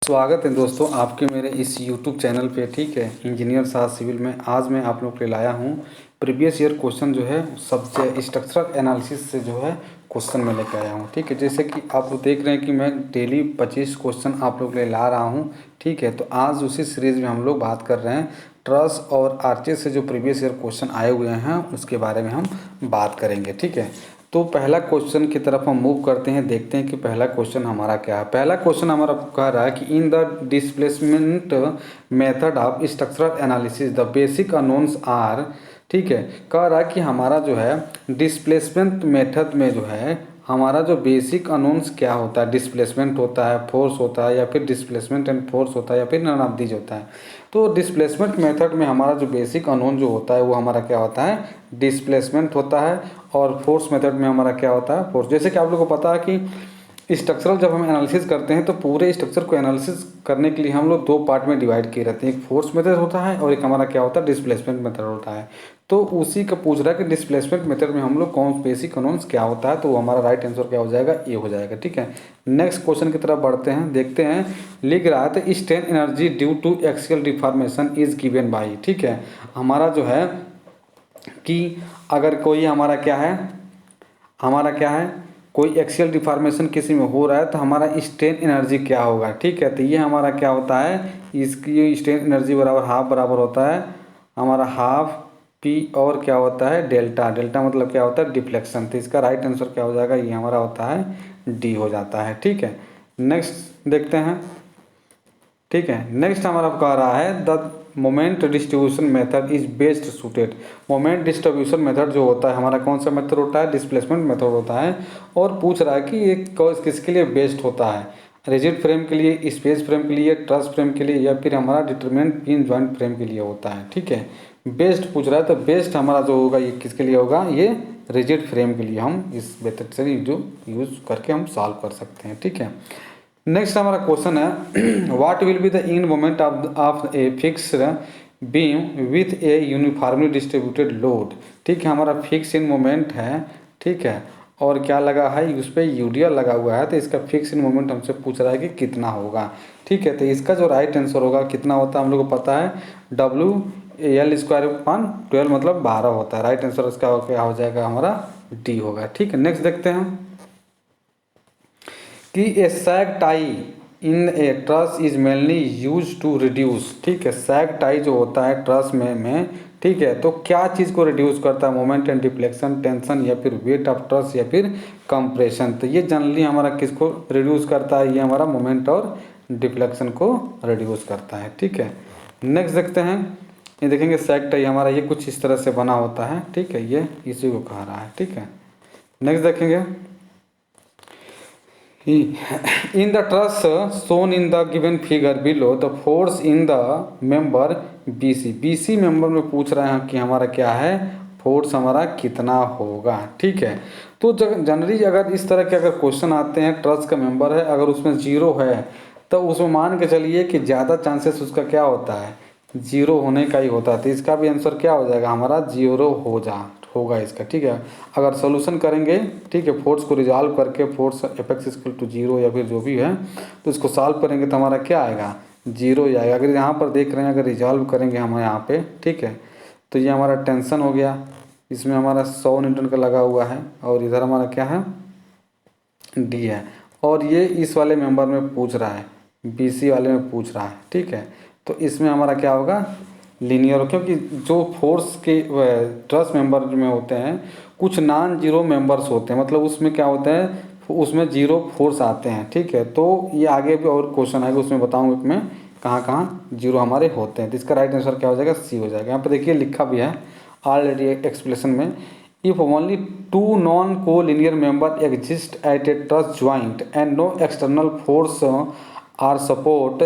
स्वागत है दोस्तों आपके मेरे इस YouTube चैनल पे। ठीक है, इंजीनियर साथ सिविल में आज मैं आप लोग के लिए लाया हूँ प्रीवियस ईयर क्वेश्चन जो है सबसे स्ट्रक्चरल एनालिसिस से जो है क्वेश्चन में लेकर आया हूँ। ठीक है, जैसे कि आप लोग देख रहे हैं कि मैं डेली 25 क्वेश्चन आप लोग के लिए ला रहा हूँ। ठीक है, तो आज उसी सीरीज़ में हम लोग बात कर रहे हैं ट्रस और आर्चेस से जो प्रीवियस ईयर क्वेश्चन आए हुए हैं उसके बारे में हम बात करेंगे। ठीक है, तो पहला क्वेश्चन की तरफ हम मूव करते हैं, देखते हैं कि पहला क्वेश्चन हमारा क्या है। पहला क्वेश्चन हमारा कह रहा है कि in the displacement method of structural analysis the basic unknowns are. ठीक है, कह रहा है कि हमारा जो है डिस्प्लेसमेंट मेथड में जो है हमारा जो बेसिक अननोन्स क्या होता है, डिस्प्लेसमेंट होता है, फोर्स होता है, या फिर डिस्प्लेसमेंट एंड फोर्स होता है, या फिर नन ऑफ दीज होता है। तो डिस्प्लेसमेंट मेथड में हमारा जो बेसिक अननोन जो होता है वो हमारा क्या होता है, डिस्प्लेसमेंट होता है। और फोर्स मेथड में हमारा क्या होता है, फोर्स। जैसे कि आप लोगों को पता है कि स्ट्रक्चरल जब हम एनालिसिस करते हैं तो पूरे स्ट्रक्चर को एनालिसिस करने के लिए हम लोग दो पार्ट में डिवाइड किए रहते हैं, एक फोर्स मेथड होता है और एक हमारा क्या होता है, डिस्प्लेसमेंट मेथड होता है। तो उसी का पूछ रहा है कि डिस्प्लेसमेंट मेथड में हम लोग कौन बेसिक अननोन्स क्या होता है, तो वो हमारा राइट आंसर क्या हो जाएगा, ए हो जाएगा। ठीक है, नेक्स्ट क्वेश्चन की तरफ बढ़ते हैं, देखते हैं। लिख रहा है तो strain energy due to axial deformation is given by. ठीक है, हमारा जो है कि अगर कोई हमारा क्या है कोई एक्सियल डिफॉर्मेशन किसी में हो रहा है तो हमारा स्ट्रेन एनर्जी क्या होगा। ठीक है, तो ये हमारा क्या होता है, इसकी स्ट्रेन एनर्जी बराबर होता है हमारा हाफ पी और क्या होता है डेल्टा। डेल्टा मतलब क्या होता है, डिफ्लेक्शन। तो इसका राइट आंसर क्या हो जाएगा, ये हमारा होता है डी हो जाता है। ठीक है, नेक्स्ट देखते हैं। ठीक है, नेक्स्ट हमारा कह रहा है the moment distribution method is best suited. Moment distribution method जो होता है हमारा कौन सा मेथड होता है, डिस्प्लेसमेंट मेथड होता है। और पूछ रहा है कि ये किसके लिए बेस्ट होता है, रिजिड फ्रेम के लिए, स्पेस फ्रेम के लिए, ट्रस फ्रेम के लिए, या फिर हमारा डिटरमिनेंट पिन जॉइंट फ्रेम के लिए होता है। ठीक है, बेस्ट पूछ रहा है तो बेस्ट हमारा जो होगा ये किसके लिए होगा, ये रिजिड फ्रेम के लिए हम इस मेथड से जो यूज़ करके हम सॉल्व कर सकते हैं। ठीक है, नेक्स्ट हमारा क्वेश्चन है what will be the in moment of a fixed beam width A uniformly distributed load. ठीक है, हमारा फिक्स इन मोमेंट है। ठीक है, और क्या लगा है, उस पर यूडिया लगा हुआ है, तो इसका फिक्स इन मोमेंट हमसे पूछ रहा है कि कितना होगा। ठीक है, तो इसका जो राइट आंसर होगा कितना होता है हम लोग को पता है, WL² 12 मतलब 12 होता है। राइट आंसर इसका क्या हो जाएगा, हमारा डी होगा। ठीक है, नेक्स्ट देखते हैं कि a sag tie in a truss is mainly use to reduce. ठीक है, सैग टाई जो होता है ट्रस में ठीक है, तो क्या चीज़ को रिड्यूस करता है, मोमेंट एंड डिफ्लेक्शन, टेंशन, या फिर वेट ऑफ ट्रस, या फिर कंप्रेशन। तो ये जनरली हमारा किसको रिड्यूस करता है, ये हमारा मोमेंट और डिफ्लेक्शन को रिड्यूस करता है। ठीक है, नेक्स्ट देखते हैं। ये देखेंगे सैग टाई हमारा ये कुछ इस तरह से बना होता है। ठीक है, ये इसी को कह रहा है। ठीक है, नेक्स्ट देखेंगे in the truss shown in the given figure below the force in the member BC member में पूछ रहे हैं कि हमारा क्या है, फोर्स हमारा कितना होगा। ठीक है, तो जनरली अगर इस तरह के अगर क्वेश्चन आते हैं, ट्रस का मेंबर है, अगर उसमें जीरो है तो उसमें मान के चलिए कि ज़्यादा चांसेस उसका क्या होता है, जीरो होने का ही होता है। तो इसका भी आंसर क्या हो जाएगा, हमारा जीरो होगा इसका। ठीक है, अगर सोल्यूशन करेंगे, ठीक है, फोर्स को रिजॉल्व करके force FX equal to zero या फिर जो भी है, तो इसको सॉल्व करेंगे तो हमारा क्या आएगा, जीरो ही आएगा। अगर यहाँ पर देख रहे हैं, अगर रिजॉल्व करेंगे हम यहाँ पे, ठीक है, तो ये हमारा टेंशन हो गया, इसमें हमारा 100 न्यूटन का लगा हुआ है, और इधर हमारा क्या है, डी है। और ये इस वाले मेंबर में पूछ रहा है, BC वाले में पूछ रहा है। ठीक है, तो इसमें हमारा क्या होगा, लीनियर, क्योंकि जो फोर्स के ट्रस मेंबर में होते हैं कुछ नॉन जीरो मेंबर्स होते हैं, मतलब उसमें क्या होता है, उसमें जीरो फोर्स आते हैं। ठीक है, तो ये आगे भी और क्वेश्चन आएगा उसमें बताऊंगा कि मैं कहाँ कहाँ जीरो हमारे होते हैं। तो इसका राइट आंसर क्या हो जाएगा, सी हो जाएगा। यहाँ पर देखिए लिखा भी है ऑलरेडी एक्सप्लेनेशन में, if only two non collinear member exist at a truss joint and no external force or support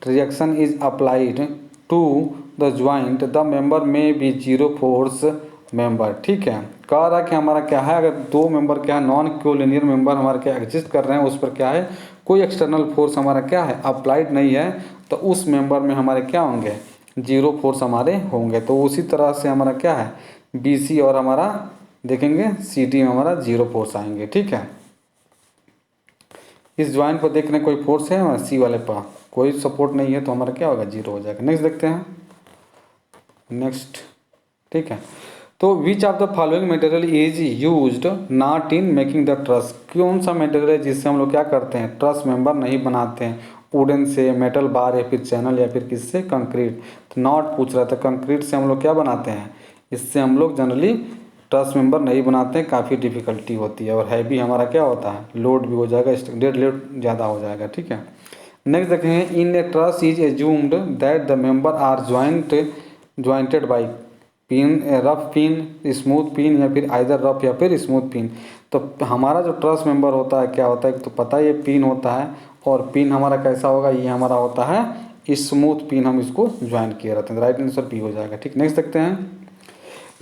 reaction is applied to the joint the member may be zero force member. ठीक है, कह रहा है कि हमारा क्या है, अगर दो मेंबर क्या है, नॉन कोलिनियर मेंबर हमारे क्या एग्जिस्ट कर रहे हैं, उस पर क्या है, कोई एक्सटर्नल फोर्स हमारा क्या है, अप्लाइड नहीं है, तो उस मेंबर में हमारे क्या होंगे, जीरो फोर्स हमारे होंगे। तो उसी तरह से हमारा क्या है, BC और हमारा देखेंगे CD में हमारा जीरो फोर्स आएंगे। ठीक है, इस ज्वाइंट पर देखने कोई फोर्स है, C वाले पर कोई सपोर्ट नहीं है तो हमारा क्या होगा, जीरो हो जाएगा। नेक्स्ट देखते हैं, नेक्स्ट, ठीक है। तो which of the following material is used not in making the truss, कौन सा मटेरियल है जिससे हम लोग क्या करते हैं, ट्रस मेंबर नहीं बनाते हैं, वुडन से, मेटल बार, या फिर चैनल, या फिर किससे, कंक्रीट। तो नॉट पूछ रहा था, कंक्रीट से हम लोग क्या बनाते हैं, इससे हम लोग जनरली ट्रस मेंबर नहीं बनाते हैं, काफ़ी डिफिकल्टी होती है, और हैवी हमारा क्या होता है, लोड भी हो जाएगा, डेड लोड ज़्यादा हो जाएगा, ठीक है। नेक्स्ट देखेंगे, in a truss is assumed that the member are jointed by pin, rough pin, smooth pin, या फिर आइदर रफ या फिर स्मूथ पिन। तो हमारा जो ट्रस मेंबर होता है क्या होता है, तो पता है ये पिन होता है, और पिन हमारा कैसा होगा, ये हमारा होता है स्मूथ पिन, हम इसको ज्वाइन किए रहते हैं। राइट आंसर पी हो जाएगा, ठीक। नेक्स्ट देखते हैं,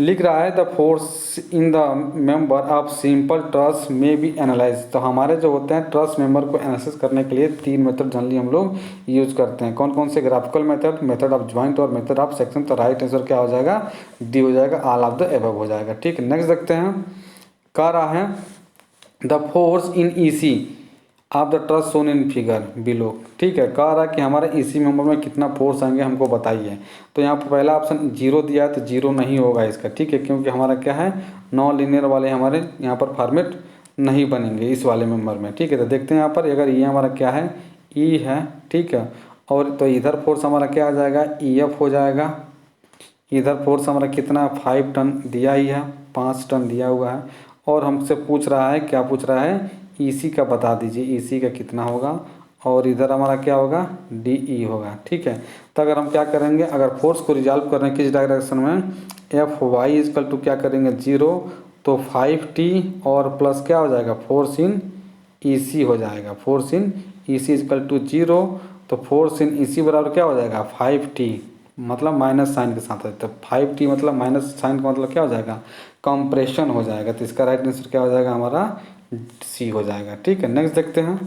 लिख रहा है the force in the member of simple truss may B analyse. तो हमारे जो होते हैं ट्रस मेंबर को एनालिसिस करने के लिए 3 मेथड जनरली हम लोग यूज करते हैं। कौन कौन से, graphical method, method of joint और मेथड ऑफ सेक्शन। तो राइट आंसर क्या हो जाएगा, डी हो जाएगा, ऑल ऑफ द एबव हो जाएगा, ठीक है। नेक्स्ट देखते हैं, कह रहा है the force in EC of the truss shown in figure below, ठीक है। कह रहा है कि हमारे इसी मेंबर में कितना फोर्स आएंगे हमको बताइए। तो यहाँ पर पहला ऑप्शन जीरो दिया है, तो जीरो नहीं होगा इसका, ठीक है, क्योंकि हमारा क्या है, नॉन लीनियर वाले हमारे यहाँ पर फॉर्मेट नहीं बनेंगे इस वाले मेंबर में, ठीक है। तो देखते हैं यहाँ पर, अगर ये हमारा क्या है, ई है, ठीक है, और तो इधर फोर्स हमारा क्या आ जाएगा, ई एफ हो जाएगा। इधर फोर्स हमारा कितना, 5 टन दिया ही है, 5 टन दिया हुआ है, और हमसे पूछ रहा है, क्या पूछ रहा है, ईसी का बता दीजिए, ईसी का कितना होगा, और इधर हमारा क्या होगा, डीई होगा, ठीक है। तो अगर हम क्या करेंगे, अगर फोर्स को रिजॉल्व कर रहे हैं किस डायरेक्शन में, एफ वाई इजकल टू क्या करेंगे, 0, तो 5t और प्लस क्या हो जाएगा, फोर्स इन ईसी हो जाएगा, force in EC equal to 0, तो फोर्स इन ईसी बराबर क्या हो जाएगा, 5t, मतलब माइनस साइन के साथ है, तो 5t मतलब माइनस साइन का मतलब क्या हो जाएगा, कंप्रेशन हो जाएगा। तो इसका राइट आंसर क्या हो जाएगा, हमारा सी हो जाएगा, ठीक है। नेक्स्ट देखते हैं,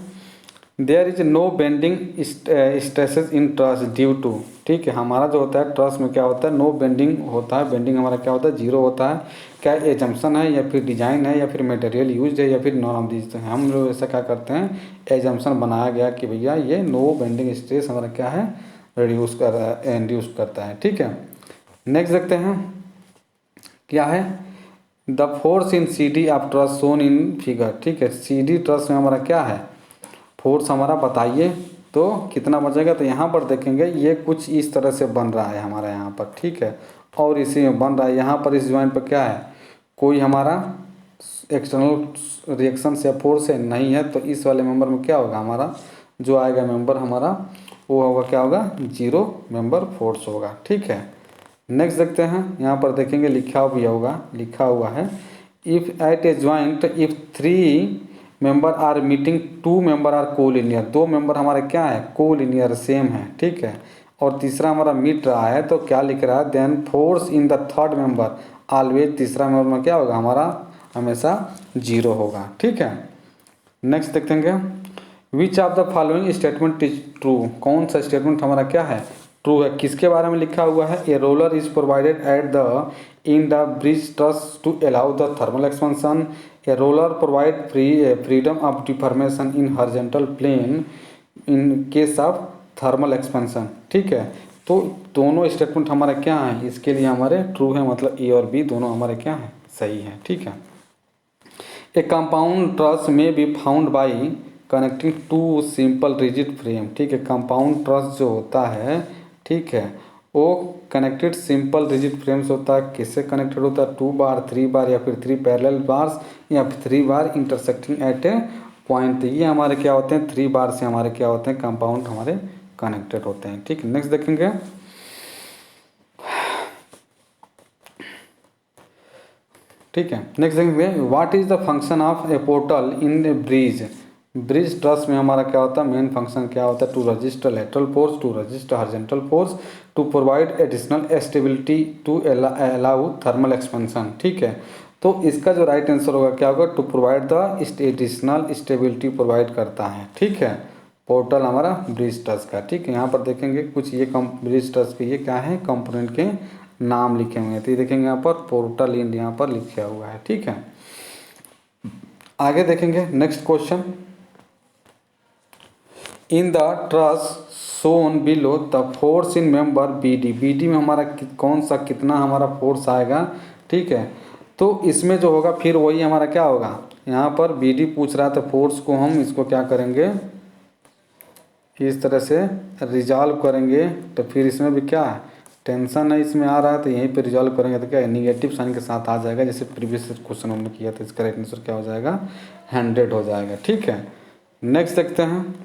there is no bending stresses in truss due to, ठीक है। हमारा जो होता है ट्रस में क्या होता है, नो बेंडिंग होता है, बेंडिंग हमारा क्या होता है, जीरो होता है। क्या एजम्पशन है, या फिर डिजाइन है, या फिर मटेरियल यूज है, या फिर नॉन ऑफ दिस। हम लोग ऐसा क्या करते हैं, एजम्पशन बनाया गया कि भैया ये नो बेंडिंग स्ट्रेस हमारा क्या है, रिड्यूस करता है, ठीक है। नेक्स्ट देखते हैं, क्या है, the force in C D of truss shown in figure, ठीक है। सी डी ट्रस में हमारा क्या है, फोर्स हमारा बताइए, तो कितना बचेगा। तो यहाँ पर देखेंगे ये कुछ इस तरह से बन रहा है हमारा यहाँ पर, ठीक है, और इसी में बन रहा है। यहाँ पर इस ज्वाइंट पर क्या है, कोई हमारा एक्सटर्नल रिएक्शन या फोर्स है नहीं है, तो इस वाले मेंबर में क्या होगा, हमारा जो आएगा मेंबर हमारा वो होगा, क्या होगा, जीरो मेंबर फोर्स होगा, ठीक है। नेक्स्ट देखते हैं, यहाँ पर देखेंगे लिखा भी होगा, लिखा हुआ है, if at a joint if 3 member are meeting 2 member are collinear, 2 member हमारे क्या है, कोलिनियर सेम है, ठीक है, और तीसरा हमारा मिट रहा है, तो क्या लिख रहा है, then force in the third member always, तीसरा मेंबर में क्या होगा, हमारा हमेशा जीरो होगा, ठीक है। नेक्स्ट देखेंगे, which of the following statement is true, कौन सा स्टेटमेंट हमारा क्या है, ट्रू है। किसके बारे में लिखा हुआ है, a roller is provided at the in the bridge truss to allow the thermal expansion, a roller provide freedom of deformation in horizontal plane in case of thermal expansion, ठीक है। तो दोनों स्टेटमेंट हमारे क्या हैं, इसके लिए हमारे ट्रू है, मतलब ए और बी दोनों हमारे क्या हैं, सही है, ठीक है। A compound truss may be found by connecting two simple rigid frame, ठीक है। कंपाउंड ट्रस जो होता है, ठीक है, वो कनेक्टेड सिंपल रिजिड फ्रेम से होता है। किससे कनेक्टेड होता है, 2 बार, 3 बार, या फिर 3 पैरेलल बार्स, या फिर 3 बार इंटरसेक्टिंग एट ए पॉइंट। ये हमारे क्या होते हैं, 3 बार से हमारे क्या होते हैं, कंपाउंड हमारे कनेक्टेड होते हैं, ठीक है। नेक्स्ट देखेंगे, ठीक है। नेक्स्ट देखेंगे, what is the function of A portal in A bridge, bridge truss में हमारा क्या होता है, मेन फंक्शन क्या होता है, to register lateral force, to register horizontal force, to provide additional stability, to allow thermal expansion, ठीक है। तो इसका जो राइट आंसर होगा क्या होगा, to provide the additional stability provide करता है, ठीक है, पोर्टल हमारा ब्रिज ट्रस का, ठीक है। यहाँ पर देखेंगे कुछ ये ब्रिज ट्रस के ये क्या है, कंपोनेंट के नाम लिखे हुए हैं, तो ये देखेंगे यहाँ पर पोर्टल इन यहाँ पर लिखा हुआ है, ठीक है। आगे देखेंगे next question, in the truss shown below the force in member B D. B D में हमारा कौन सा कितना हमारा फोर्स आएगा, ठीक है। तो इसमें जो होगा फिर वही हमारा क्या होगा, यहाँ पर बी डी पूछ रहा है तो फोर्स को हम इसको क्या करेंगे, इस तरह से रिजॉल्व करेंगे। तो फिर इसमें भी क्या है, टेंशन है इसमें आ रहा है, तो यहीं पे रिजॉल्व करेंगे तो क्या है, निगेटिव साइन के साथ आ जाएगा, जैसे प्रीवियस क्वेश्चन हमने किया था। इसका राइट आंसर क्या हो जाएगा, 100 हो जाएगा, ठीक है। नेक्स्ट देखते हैं,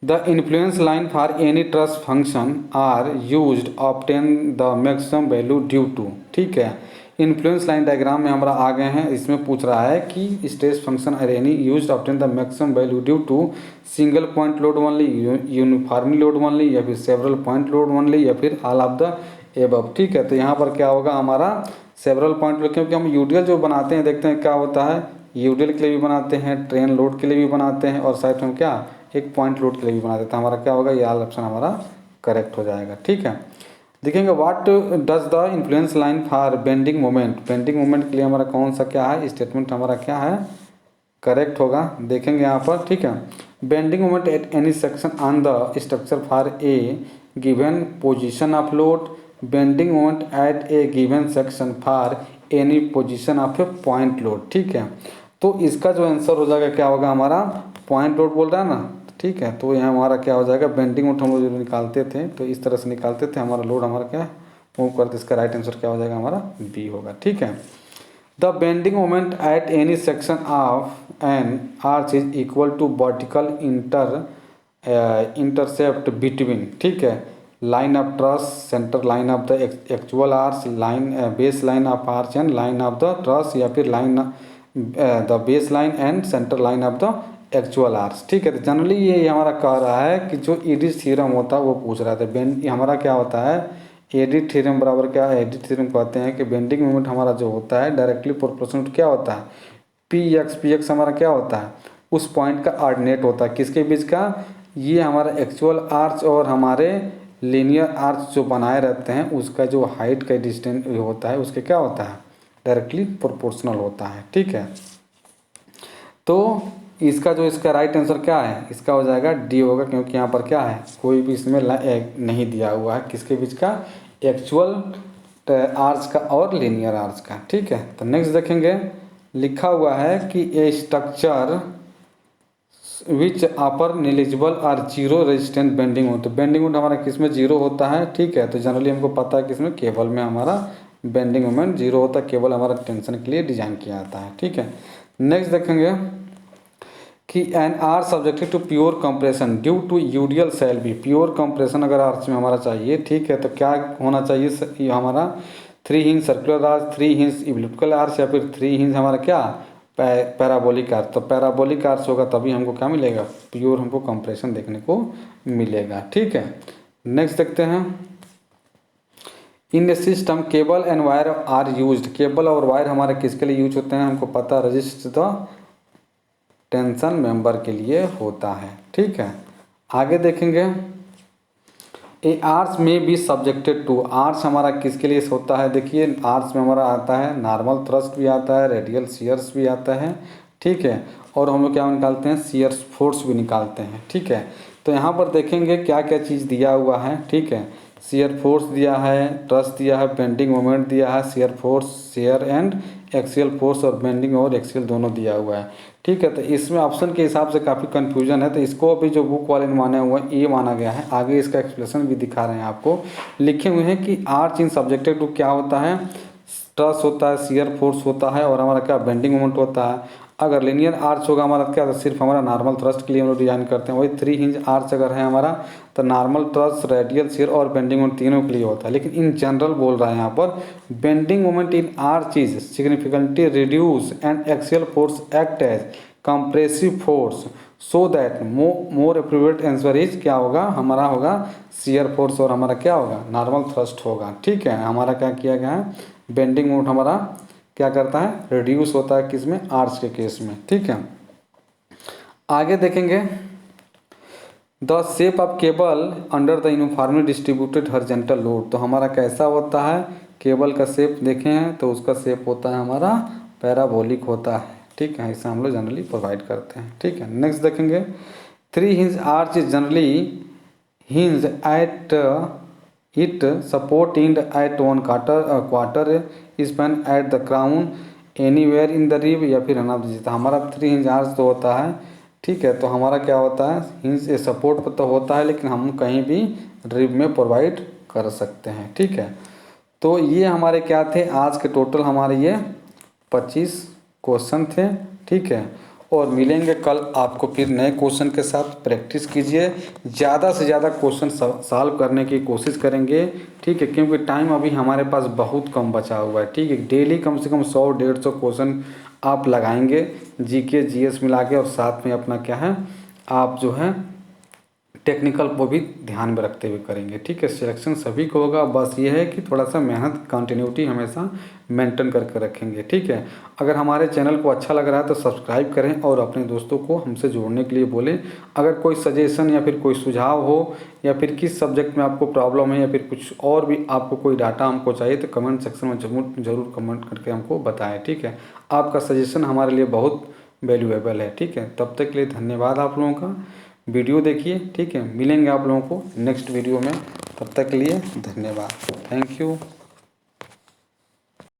the influence line for any trust function are used obtain the maximum value due to, ठीक है। इन्फ्लुएंस लाइन डायग्राम में हमारा आ गए हैं। इसमें पूछ रहा है कि stress function are any used obtain the maximum value due to single point load only, uniformly load only, या फिर सेवरल पॉइंट लोड ओनली, या फिर ऑल ऑफ द एबव, ठीक है। तो यहाँ पर क्या होगा हमारा सेवरल पॉइंट लोड, क्योंकि हम यूडीएल जो बनाते हैं देखते हैं क्या होता है, यूडीएल के लिए भी बनाते हैं, ट्रेन लोड के लिए भी बनाते हैं, और साइड में क्या एक पॉइंट लोड के लिए भी बना देते हैं। हमारा क्या होगा, ये ऑल ऑप्शन हमारा करेक्ट हो जाएगा, ठीक है। देखेंगे what does the influence line for bending moment. Bending moment के लिए हमारा कौन सा क्या है, स्टेटमेंट हमारा क्या है, करेक्ट होगा। देखेंगे यहाँ पर, ठीक है। Bending moment at any section on the structure for a given position of load, bending moment eight A given section for any position of A point load, ठीक है। तो इसका जो आंसर हो जाएगा क्या होगा हमारा, पॉइंट लोड बोल रहा है ना, ठीक है। तो यहाँ हमारा क्या हो जाएगा, बेंडिंग मोमेंट हम लोग जो निकालते थे तो इस तरह से निकालते थे, हमारा लोड हमारा क्या मूव करते, इसका राइट आंसर क्या हो जाएगा हमारा बी होगा, ठीक है। The bending moment at any section of an arch is equal to vertical intercept between, ठीक है, line of truss, centre line of the actual arch, line base line of arch and line of the truss, या फिर line the base line and centre line of the actual arch, ठीक है। तो generally ये हमारा कह रहा है कि जो एडिट थ्योरम होता है वो पूछ रहा था। बेंड हमारा क्या होता है, एडिट थ्योरम बराबर क्या है, एडिट थ्योरम कहते हैं कि बेंडिंग मोमेंट हमारा जो होता है डायरेक्टली प्रोपोर्शनल क्या होता है, पी एक्स हमारा क्या होता है, उस पॉइंट का ऑर्डिनेट होता है, किसके बीच का, ये हमारा एक्चुअल आर्च और हमारे लीनियर आर्च जो बनाए रहते हैं उसका जो हाइट का डिस्टेंस होता है उसके क्या होता है, डायरेक्टली प्रोपोर्शनल होता है, ठीक है। तो इसका जो इसका राइट आंसर क्या है, इसका हो जाएगा डी होगा, क्योंकि यहाँ पर क्या है कोई भी इसमें नहीं दिया हुआ है किसके बीच का, एक्चुअल आर्च का और लीनियर आर्च का, ठीक है। तो नेक्स्ट देखेंगे, लिखा हुआ है कि ए स्ट्रक्चर विच अपर नेग्लिजिबल और जीरो रेजिस्टेंट बेंडिंग मोमेंट। तो बेंडिंग मोमेंट हमारा किसमें जीरो होता है, ठीक है। तो जनरली हमको पता है किसमें, केबल में हमारा बेंडिंग मोमेंट जीरो होता है, केबल हमारा टेंशन के लिए डिजाइन किया जाता है, ठीक है। नेक्स्ट देखेंगे कि an arch subjected to pure compression due to UDL shall be. Pure compression अगर आर्च में हमारा चाहिए, ठीक है, तो क्या होना चाहिए, ये हमारा 3 hinge circular arch, 3 hinge elliptical arch, या फिर 3 हिंज हमारा क्या पैराबोलिक आर्च। तो पैराबोलिक आर्च होगा तभी हमको क्या मिलेगा, प्योर हमको कंप्रेशन देखने को मिलेगा, ठीक है। नेक्स्ट देखते हैं, in system cable and wire are used. Cable और वायर हमारे किसके लिए यूज होते हैं, हमको पता, रजिस्ट द टेंशन मेंबर के लिए होता है, ठीक है। आगे देखेंगे, ए आर्च में भी सब्जेक्टेड टू। आर्च हमारा किसके लिए होता है, देखिए आर्च में हमारा आता है नॉर्मल थ्रस्ट भी आता है, रेडियल शियर्स भी आता है, ठीक है। और हम लोग क्या निकालते हैं, शियर्स फोर्स भी निकालते हैं, ठीक है। तो यहाँ पर देखेंगे क्या क्या चीज़ दिया हुआ है, ठीक है। शियर फोर्स दिया है, ट्रस्ट दिया है, बेंडिंग मोमेंट दिया है, shear force, shear and axial force, और बेंडिंग और एक्सियल दोनों दिया हुआ है, ठीक है। तो इसमें ऑप्शन के हिसाब से काफ़ी कंफ्यूजन है, तो इसको अभी जो बुक वाले ने माने हुए हैं ये माना गया है। आगे इसका एक्सप्लेनेशन भी दिखा रहे हैं आपको, लिखे हुए हैं कि आर्च इन सब्जेक्टेड टू क्या होता है, ट्रस होता है, शियर फोर्स होता है, और हमारा क्या बेंडिंग मोमेंट होता है। अगर लिनियर आर्च होगा हमारा क्या, तो सिर्फ हमारा नॉर्मल थ्रस्ट के लिए हम लोग डिजाइन करते हैं। वही 3 हिंज आर्च अगर है हमारा तो नॉर्मल थ्रस्ट, रेडियल शियर और बेंडिंग मोमेंट तीनों के लिए होता है। लेकिन इन जनरल बोल रहा है यहाँ पर, bending moment in arch is significantly reduce and axial force act as compressive force, so that more appropriate answer is क्या होगा, हमारा होगा शियर फोर्स, और हमारा क्या होगा, नॉर्मल थ्रस्ट होगा, ठीक है। हमारा क्या किया गया है, बेंडिंग मोमेंट हमारा क्या करता है, रिड्यूस होता है किसमें, आर्च के केस में, ठीक है। आगे देखेंगे, the shape of cable under the uniformly distributed horizontal load. तो हमारा कैसा होता है, केबल का शेप देखे हैं तो उसका शेप होता है हमारा पैराबोलिक होता है, ठीक है। ऐसा हम लोग जनरली प्रोवाइड करते हैं, ठीक है। नेक्स्ट देखेंगे, 3 hinge arch is generally hinge at it support end at one quarter span at the crown anywhere in the rib या फिर अनाप दीजिए। तो हमारा 3 hinge arch तो होता है, ठीक है। तो हमारा क्या होता है, हिंज सपोर्ट तो होता है लेकिन हम कहीं भी रिब में प्रोवाइड कर सकते हैं, ठीक है। तो ये हमारे क्या थे, आज के टोटल हमारे ये 25 क्वेश्चन थे, ठीक है। और मिलेंगे कल आपको फिर नए क्वेश्चन के साथ। प्रैक्टिस कीजिए, ज़्यादा से ज़्यादा क्वेश्चन सॉल्व करने की कोशिश करेंगे, ठीक है, क्योंकि टाइम अभी हमारे पास बहुत कम बचा हुआ है, ठीक है। डेली कम से कम 100-150 क्वेश्चन आप लगाएंगे, जीके जीएस मिला के, और साथ में अपना क्या है, आप जो है टेक्निकल को भी ध्यान में रखते हुए करेंगे, ठीक है। सिलेक्शन सभी को होगा, बस ये है कि थोड़ा सा मेहनत कंटिन्यूटी हमेशा मेंटेन करके रखेंगे, ठीक है। अगर हमारे चैनल को अच्छा लग रहा है तो सब्सक्राइब करें और अपने दोस्तों को हमसे जोड़ने के लिए बोलें। अगर कोई सजेशन या फिर कोई सुझाव हो, या फिर किस सब्जेक्ट में आपको प्रॉब्लम है, या फिर कुछ और भी आपको कोई डाटा हमको चाहिए, तो कमेंट सेक्शन में ज़रूर कमेंट करके हमको बताएं, ठीक है। आपका सजेशन हमारे लिए बहुत वैल्यूएबल है, ठीक है। तब तक के लिए धन्यवाद आप लोगों का। वीडियो देखिए, ठीक है। मिलेंगे आप लोगों को नेक्स्ट वीडियो में, तब तक के लिए धन्यवाद, थैंक यू।